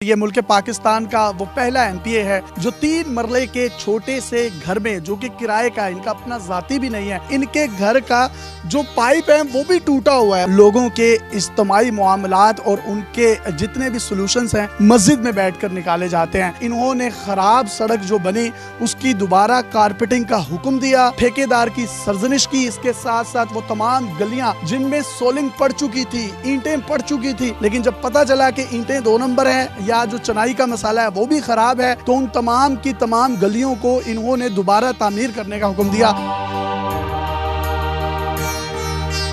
ये मुल्क पाकिस्तान का वो पहला एमपीए है जो 3 मरले के छोटे से घर में, जो कि किराए का, इनका अपना जाती भी नहीं है, इनके घर का जो पाइप है वो भी टूटा हुआ है। लोगों के इज्तिमाई मामलात और उनके जितने भी सॉल्यूशंस हैं मस्जिद में बैठकर निकाले जाते हैं। इन्होंने खराब सड़क जो बनी उसकी दोबारा कारपेटिंग का हुक्म दिया, ठेकेदार की सरजनिश की। इसके साथ साथ वो तमाम गलियां जिनमें सोलिंग पड़ चुकी थी, ईंटें पड़ चुकी थी, लेकिन जब पता चला कि ईंटें 2 नंबर हैं या जो चनाई का मसाला है वो भी खराब है, तो उन तमाम की तमाम गलियों को इन्होंने दोबारा तामीर करने का हुक्म दिया।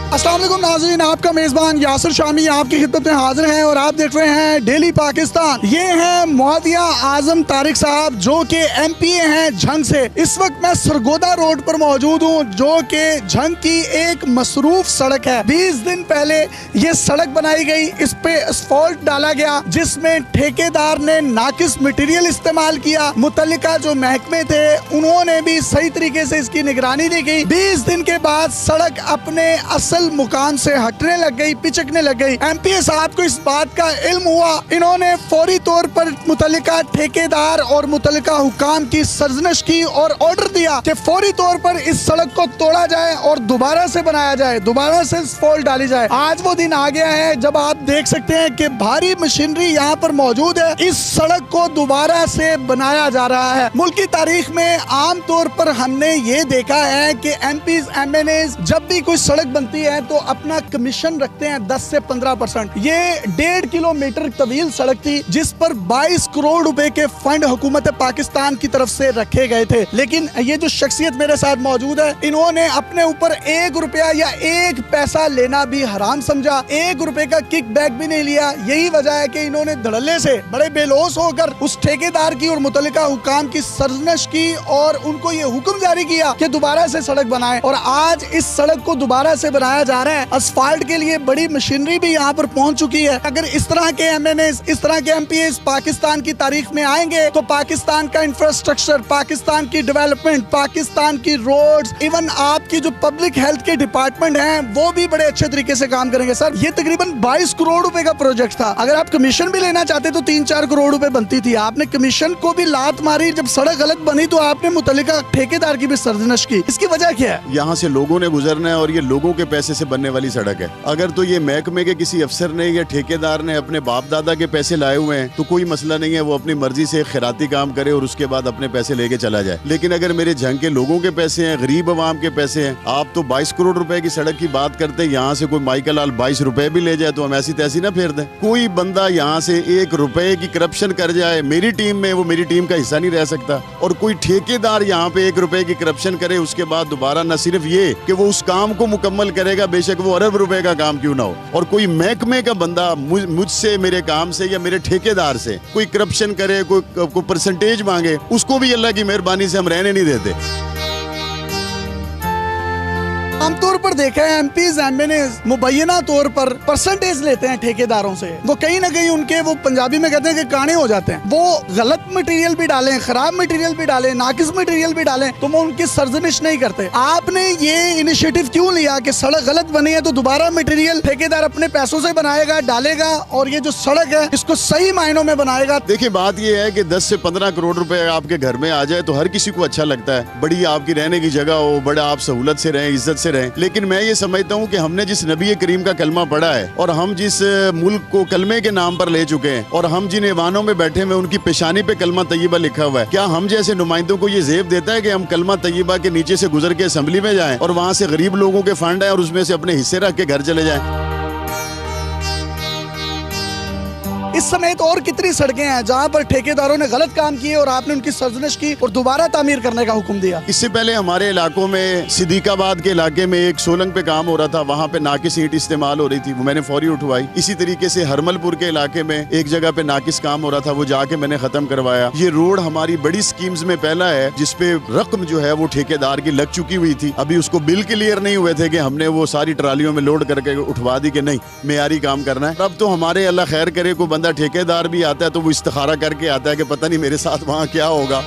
अस्सलाम वालेकुम नाज़रीन, आपका मेज़बान यासिर शामी आपकी खिदमत में हाजिर हैं और आप देख रहे हैं डेली पाकिस्तान। ये हैं मुआविया आजम तारिक साहब जो कि एमपीए हैं झंग से। इस वक्त मैं सरगोदा रोड पर मौजूद हूँ जो कि झंग की एक मसरूफ सड़क है। 20 दिन पहले ये सड़क बनाई गई, इस पे असफॉल्ट डाला गया जिसमें ठेकेदार ने नाकिस मटीरियल इस्तेमाल किया। मुतल्लिका जो महकमे थे उन्होंने भी सही तरीके से इसकी निगरानी नहीं की। 20 दिन के बाद सड़क अपने असल मुकाम से हटने लग गई, पिचकने लग गई। एमपीए साहब को इस बात का इल्म हुआ, इन्होंने फौरी तौर पर मुतल्लिका ठेकेदार और मुतल्लिका हुकाम की सरजनश की और ऑर्डर दिया कि फौरी तौर पर इस सड़क को तोड़ा जाए और दोबारा से बनाया जाए, दोबारा से असफॉल्ट डाली जाए। आज वो दिन आ गया है जब आप देख सकते हैं कि भारी मशीनरी यहाँ पर मौजूद है, इस सड़क को दोबारा से बनाया जा रहा है। मुल्क की तारीख में आम तौर पर हमने ये देखा है कि एमपीज एमएनएज जब भी कोई सड़क बनती है तो अपना कमीशन रखते हैं 10 से 15%। ये 1.5 किलोमीटर तवील सड़क थी जिस पर 22 करोड़ रुपए के फंड हुकूमत पाकिस्तान की तरफ से रखे गए थे, लेकिन ये जो शख्सियत मेरे साथ मौजूद है इन्होंने अपने ऊपर 1 रुपया या 1 पैसा लेना भी हराम समझा, 1 रुपए का किक बैक भी नहीं लिया। यही वजह है कि इन्होंने धड़ल्ले से बड़े बेलोस होकर उस ठेकेदार की और मुतल्लिका हुकाम की सरजनश की और उनको ये हुक्म जारी किया कि दोबारा से सड़क बनाए। और आज इस सड़क को दोबारा से बनाया जा रहा है। असफाल्ट के लिए बड़ी मशीनरी भी यहाँ पर पहुंच चुकी है। अगर इस तरह के एमएनएस, इस तरह के एमपीएस पाकिस्तान की तारीख में आएंगे तो पाकिस्तान का इंफ्रास्ट्रक्चर, पाकिस्तान की डेवलपमेंट, पाकिस्तान की रोड्स, इवन आपकी जो पब्लिक हेल्थ के डिपार्टमेंट हैं वो भी बड़े अच्छे तरीके से काम करेंगे। सर, ये तकरीबन 22 करोड़ रुपए का प्रोजेक्ट था। अगर आप कमीशन भी लेना चाहते तो 3-4 करोड़ रुपए बनती थी। आपने कमीशन को भी लात मारी। जब सड़क गलत बनी तो आपने मुतल्लिका ठेकेदार की भी सरजनश की। इसकी वजह क्या है? यहाँ से लोगों ने गुजरना है और ये लोगों के पैसे से बनने वाली सड़क है। अगर तो ये महकमे के किसी अफसर ने या ठेकेदार ने अपने बाप दादा के पैसे लाए हुए हैं तो कोई मसला नहीं है, वो अपनी मर्जी से खैराती काम करे और उसके बाद अपने पैसे लेके चला जाए। लेकिन अगर मेरे झंग के लोगों के पैसे हैं, गरीब अवाम के पैसे हैं, आप तो 22 करोड़ रुपए की सड़क की बात करते हैं, यहाँ से कोई माइकल लाल 22 रुपए भी ले जाए तो हम ऐसी तैसी ना फेर दें। कोई बंदा यहाँ से 1 रुपए की करप्शन कर जाए मेरी टीम में, वो मेरी टीम का हिस्सा नहीं रह सकता। और कोई ठेकेदार यहाँ पे 1 रुपए की करप्शन करे उसके बाद दोबारा न सिर्फ ये कि वो उस काम को मुकम्मल करेगा, बेशक वो अरब रुपए का काम क्यों ना हो, और कोई महकमे का बंदा मुझसे, मेरे काम से या मेरे ठेकेदार से कोई करप्शन करे, कोई परसेंटेज मांगे, उसको भी अल्लाह की मेहरबानी से हम रहने नहीं देते। आमतौर पर देखा है एमपीज एमएनएज मुबैना तौर पर परसेंटेज लेते हैं ठेकेदारों से। वो कहीं ना कहीं उनके, वो पंजाबी में कहते हैं कि काने हो जाते हैं। वो गलत मटेरियल भी डालें, खराब मटेरियल भी डालें, नाकिस मटेरियल भी डालें तो वो उनकी सरजनिश नहीं करते। आपने ये इनिशिएटिव क्यों लिया कि सड़क गलत बनी है तो दोबारा मटेरियल ठेकेदार अपने पैसों से बनाएगा, डालेगा और ये जो सड़क है इसको सही मायनों में बनाएगा? देखिए, बात ये है कि 10 से 15 करोड़ रुपए आपके घर में आ जाए तो हर किसी को अच्छा लगता है। बड़ी आपकी रहने की जगह हो, बड़ा आप सहूलत से रहें, इज्जत से रहें। लेकिन मैं ये समझता हूँ कि हमने जिस नबी करीम का कलमा पढ़ा है और हम जिस मुल्क को कलमे के नाम पर ले चुके हैं और हम जिन ऐवानों में बैठे हुए उनकी पेशानी पे कलमा तैयबा लिखा हुआ है, क्या हम जैसे नुमाइंदों को ये ज़ेब देता है कि हम कलमा तैयबा के नीचे से गुजर के असेंबली में जाएं और वहाँ से गरीब लोगों के फंड है और उसमें से अपने हिस्से रख के घर चले जाएं? इस समेत और कितनी सड़कें हैं जहां पर ठेकेदारों ने गलत काम किए और आपने उनकी सरजनिश की और दोबारा तामीर करने का हुक्म दिया? इससे पहले हमारे इलाकों में सिद्दीकाबाद के इलाके में एक सोलंग पे काम हो रहा था, वहाँ पे नाकिस ईंट इस्तेमाल हो रही थी, वो मैंने फौरी उठवाई। इसी तरीके से हरमलपुर के इलाके में एक जगह पे नाकिस काम हो रहा था, वो जाके मैंने खत्म करवाया। ये रोड हमारी बड़ी स्कीम्स में पहला है जिसपे रकम जो है वो ठेकेदार की लग चुकी हुई थी। अभी उसको बिल क्लियर नहीं हुए थे कि हमने वो सारी ट्रालियों में लोड करके उठवा दी कि नहीं मेयारी काम करना है। अब तो हमारे अल्लाह खैर करे कोई बंदा ठेकेदार भी आता है तो वो इस्तिखारा करके आता है कि पता नहीं मेरे साथ वहाँ क्या होगा।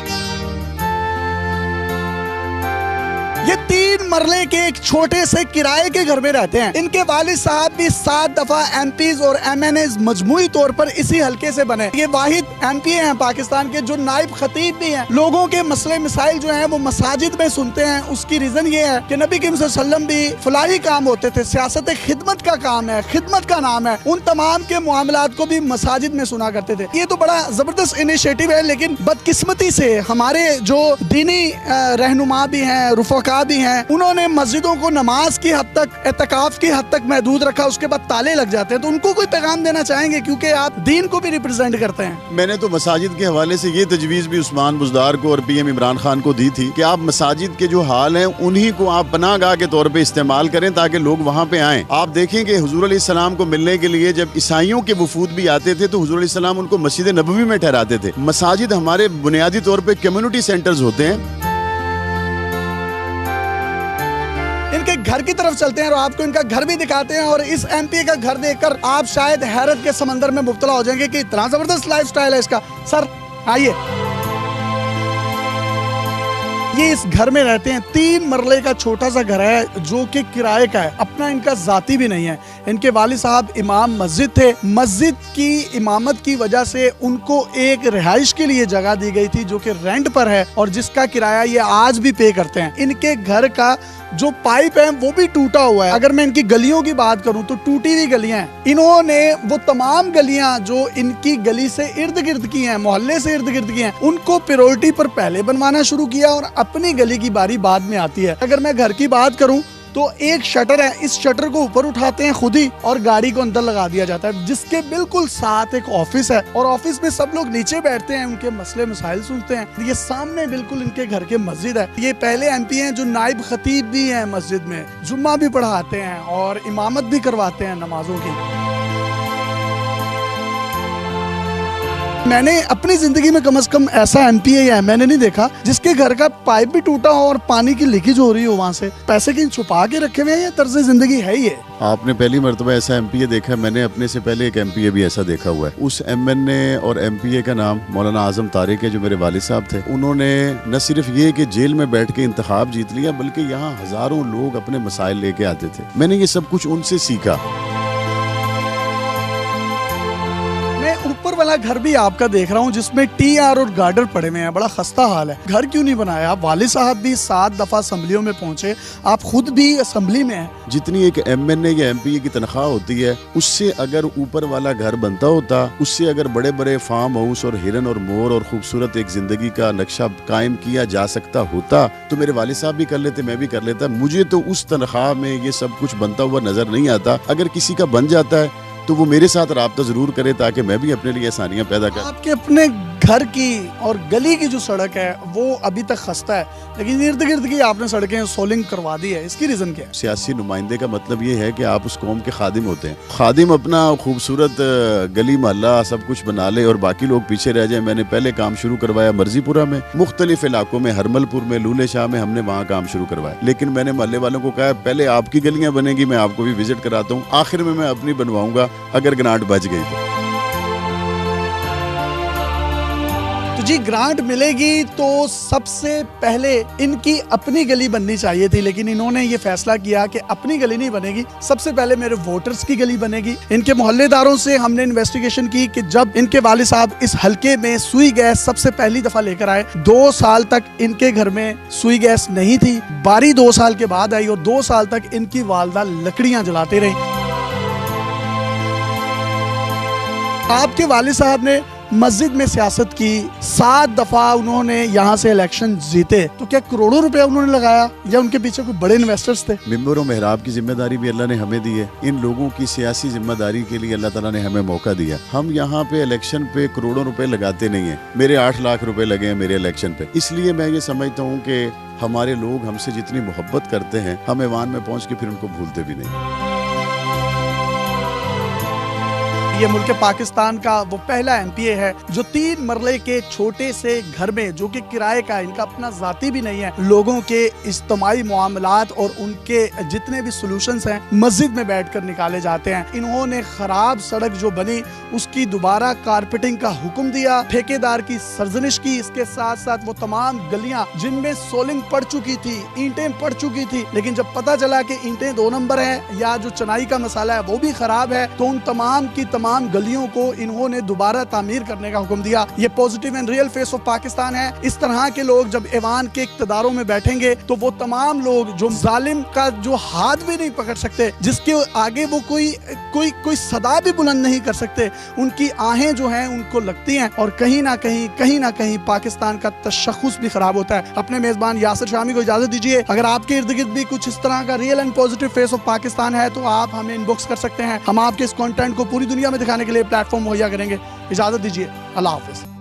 ये 3 मरले के एक छोटे से किराए के घर में रहते हैं। इनके वालिद साहब भी 7 दफा एमपीज और एमएनएज मजमूई तौर पर इसी हल्के से बने। ये वाहिद एमपी हैं पाकिस्तान के जो नाइब खतीब भी हैं। लोगों के मसले मिसाइल जो हैं वो मसाजिद में सुनते हैं। उसकी रीजन ये है कि नबी करीम सल्लल्लाहु अलैहि वसल्लम भी फलाही काम होते थे, सियासत खिदमत का काम है, खिदमत का नाम है, उन तमाम के मामलात को भी मसाजिद में सुना करते थे। ये तो बड़ा जबरदस्त इनिशिएटिव है, लेकिन बदकिस्मती से हमारे जो दीनी रहनुमा भी हैं, रुफका भी हैं, उन्होंने मस्जिदों को नमाज की हद तक, एतकाफ की हद तक महदूद रखा। उसके बाद ताले लग जाते हैं। तो उनको कोई पैगाम देना चाहेंगे, क्योंकि आप दीन को भी रिप्रेजेंट करते हैं। मैंने तो मसाजिद के हवाले से ये तजवीज़ भी उस्मान बुज़दार को और पीएम इमरान खान को दी थी कि आप मसाजिद के जो हाल हैं उन्हीं को आप पनाहगाह के तौर पे इस्तेमाल करें ताकि लोग वहाँ पे आएँ। आप देखें कि हुजूर अलैहिस्सलाम को मिलने के लिए जब ईसाइयों के वफूद भी आते थे तो हुजूर अलैहिस्सलाम उनको मस्जिद नबवी में ठहराते थे। मसाजिद हमारे बुनियादी तौर पे कम्युनिटी सेंटर्स होते हैं। इनके घर की तरफ चलते हैं और आपको इनका घर भी दिखाते हैं। और इस एमपी का घर देखकर आप शायद हैरत के समंदर में मुब्तला हो जाएंगे कि इतना जबरदस्त लाइफस्टाइल है इसका। सर आइए, ये इस घर में रहते हैं। 3 मरले का छोटा सा घर है जो कि किराए का है, अपना इनका जाती भी नहीं है। इनके वालिद साहब इमाम मस्जिद थे। मस्जिद की इमामत की वजह से उनको एक रिहाइश के लिए जगह दी गई थी जो कि रेंट पर है और जिसका किराया ये आज भी पे करते हैं। इनके घर का जो पाइप है वो भी टूटा हुआ है। अगर मैं इनकी गलियों की बात करूं तो टूटी हुई गलियां हैं। इन्होंने वो तमाम गलियां जो इनकी गली से इर्द गिर्द की हैं, मोहल्ले से इर्द गिर्द की हैं, उनको प्रायोरिटी पर पहले बनवाना शुरू किया और अपनी गली की बारी बाद में आती है। अगर मैं घर की बात करूं तो एक शटर है, इस शटर को ऊपर उठाते हैं खुद ही और गाड़ी को अंदर लगा दिया जाता है, जिसके बिल्कुल साथ एक ऑफिस है और ऑफिस में सब लोग नीचे बैठते हैं, उनके मसले मसाइल सुनते हैं। ये सामने बिल्कुल इनके घर के मस्जिद है। ये पहले एमपी हैं जो नाइब खतीब भी हैं, मस्जिद में जुम्मा भी पढ़ाते हैं और इमामत भी करवाते हैं नमाजों की। मैंने अपनी जिंदगी में कम से कम ऐसा एमपी है मैंने नहीं देखा जिसके घर का पाइप भी टूटा हो और पानी की लीकेज हो रही हो। वहाँ से पैसे कहीं छुपा के रखे हुए हैं, ये तर्ज जिंदगी है ये। आपने पहली मरतबा ऐसा एमपीए देखा है। मैंने अपने से पहले एक एमपीए भी ऐसा देखा हुआ है। उस एमएनए और एमपीए का नाम मौलाना आजम तारिक है जो मेरे वालिद साहब थे। उन्होंने न सिर्फ ये कि जेल में बैठ के इंतखाब जीत लिया बल्कि यहाँ हजारों लोग अपने मसाइल लेके आते थे। मैंने ये सब कुछ उनसे सीखा। मैं ऊपर वाला घर भी आपका देख रहा हूँ जिसमें टीआर और गार्डर पड़े हुए हैं। बड़ा खस्ता हाल है। घर क्यों नहीं बनाया? वालिद साहब भी 7 दफा असम्बलियों में पहुंचे, आप खुद भी असम्बली में हैं। जितनी एक एमएनए या एमपीए की तनख्वाह होती है उससे अगर ऊपर वाला घर बनता होता, उससे अगर बड़े बड़े फार्म हाउस और हिरन और मोर और खूबसूरत एक जिंदगी का नक्शा कायम किया जा सकता होता तो मेरे वालिद साहब भी कर लेते, मैं भी कर लेता। मुझे तो उस तनख्वाह में ये सब कुछ बनता हुआ नजर नहीं आता। अगर किसी का बन जाता है तो वो मेरे साथ राब्ता जरूर करे ताकि मैं भी अपने लिए आसानियां पैदा कर। आपके अपने घर की और गली की जो सड़क है वो अभी तक खस्ता है, लेकिन इर्द गिर्द की आपने सड़कें सोलिंग करवा दी है। इसकी रीजन क्या है? सियासी नुमाइंदे का मतलब ये है कि आप उस कौम के खादिम होते हैं। खादिम अपना खूबसूरत गली मोहल्ला सब कुछ बना ले और बाकी लोग पीछे रह जाए। मैंने पहले काम शुरू करवाया मर्जीपुरा में, मुख्तलिफ इलाकों में, हरमलपुर में, लूले शाह में, हमने वहाँ काम शुरू करवाया। लेकिन मैंने मोहल्ले वालों को कहा पहले आपकी गलियां बनेगी, मैं आपको भी विजिट कराता हूँ, आखिर में मैं अपनी बनवाऊंगा अगर ग्रांट बच गई तो जी ग्रांट मिलेगी तो सबसे पहले इनकी अपनी गली बननी चाहिए थी, लेकिन इन्होंने ये फैसला किया कि अपनी गली नहीं बनेगी, सबसे पहले मेरे वोटर्स की गली बनेगी। इनके मोहल्लेदारों से हमने इन्वेस्टिगेशन की कि जब इनके वालिद साहब इस हल्के में सुई गैस सबसे पहली दफा लेकर आए, 2 साल तक इनके घर में सुई गैस नहीं थी। बारी 2 साल के बाद आई और 2 साल तक इनकी वालदा लकड़ियां जलाते रही। आपके वालिद साहब ने मस्जिद में सियासत की, 7 दफा उन्होंने यहाँ से इलेक्शन जीते, तो क्या करोड़ों रुपया उन्होंने लगाया या उनके पीछे कोई बड़े इन्वेस्टर्स थे? मिंबर और मेहराब की जिम्मेदारी भी अल्लाह ने हमें दी है। इन लोगों की सियासी जिम्मेदारी के लिए अल्लाह ताला ने हमें मौका दिया। हम यहाँ पे इलेक्शन पे करोड़ों रुपए लगाते नहीं है। मेरे 8 लाख रुपए लगे हैं मेरे इलेक्शन पे। इसलिए मैं ये समझता हूँ कि हमारे लोग हमसे जितनी मोहब्बत करते हैं हम ऐवान में पहुँच के फिर उनको भूलते भी नहीं। ये मुल्क पाकिस्तान का वो पहला MPA है जो 3 मरले के छोटे से घर में, जो कि किराए का है, इनका अपना जाती भी नहीं है, लोगों के इज्तिमाई मामलात और उनके जितने भी सॉल्यूशंस हैं मस्जिद में बैठकर निकाले जाते हैं। इन्होंने खराब सड़क जो बनी उसकी दोबारा कारपेटिंग का हुक्म दिया, ठेकेदार की सरजनिश की, इसके साथ साथ वो तमाम गलियां जिनमें सोलिंग पड़ चुकी थी, ईंटें पड़ चुकी थी, लेकिन जब पता चला कि ईंटें 2 नंबर है या जो चनाई का मसाला है वो भी खराब है, तो उन तमाम की तमाम गलियों को इन्होंने दोबारा तामीर करने का हुक्म दिया। ये positive and real face of Pakistan है। इस तरह के लोग जब ऐवान के इक्तदारों में बैठेंगे तो वो तमाम लोग जो जालिम का जो हाथ भी नहीं पकड़ सकते, जिसके आगे वो कोई सदा भी बुलंद नहीं कर सकते, उनकी आहें जो हैं उनको लगती हैं और कहीं ना कहीं पाकिस्तान का तशख़्ख़ुस भी खराब होता है। अपने मेजबान यासिर शामी को इजाजत दीजिए। अगर आपके इर्द गिर्द भी कुछ इस तरह का real and positive face of Pakistan है तो आप हमें इनबॉक्स कर सकते हैं। हम आपके इस कंटेंट को पूरी दुनिया में दिखाने के लिए प्लेटफॉर्म मुहैया करेंगे। इजाजत दीजिए। अल्लाह हाफिज़।